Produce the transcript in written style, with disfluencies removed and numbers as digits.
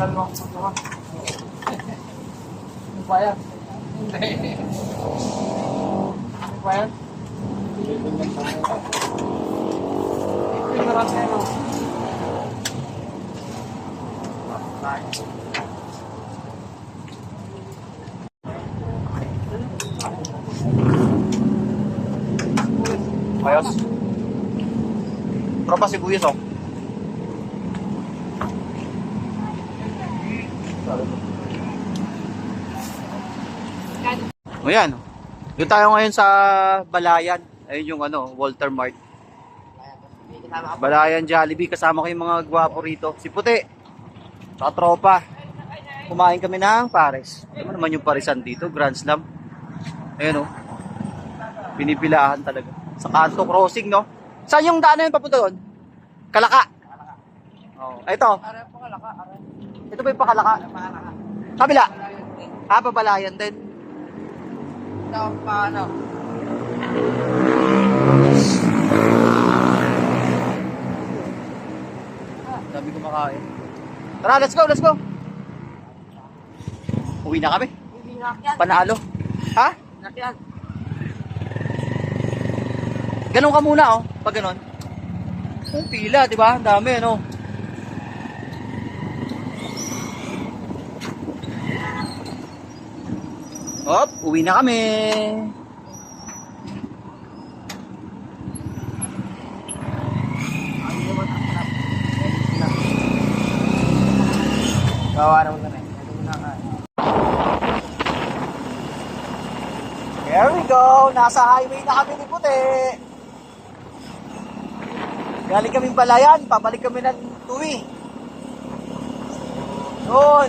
dalawang pagkawa. Ano ba yan? Hindi. Ano ba yan? Pinaran na yan. Ayos. Tropa sibuyas, oh. O yan. Doon tayo ngayon sa Balayan. Ayun yung Walter Mart. Balayan Jollibee. Kasama ko yung mga gwapo rito. Si Puti. Saka tropa. Kumain kami ng pares. Ano naman yung parisan dito? Grand Slam. Ayun, oh. Pinipilahan talaga. Sa Kanto Crossing, no? Saan yung daan na yun papunta doon? Kalaka. Oh. Ito. Ito ba yung pakalaka? Kabila. Pabalayan din. Paano? Sabi ko makain. Tara, let's go, let's go. Uwi na kami. Panalo. Ha? Nakyan. Ganun ka muna, oh. Pag ganun. Ang pila, di ba? Ang dami, ano. Hop, uwi na kami. Gawa naman kami. Here we go. Nasa highway na kami ni Puti. Galing kaming Balayan. Pabalik kami ng Tuwi. Doon.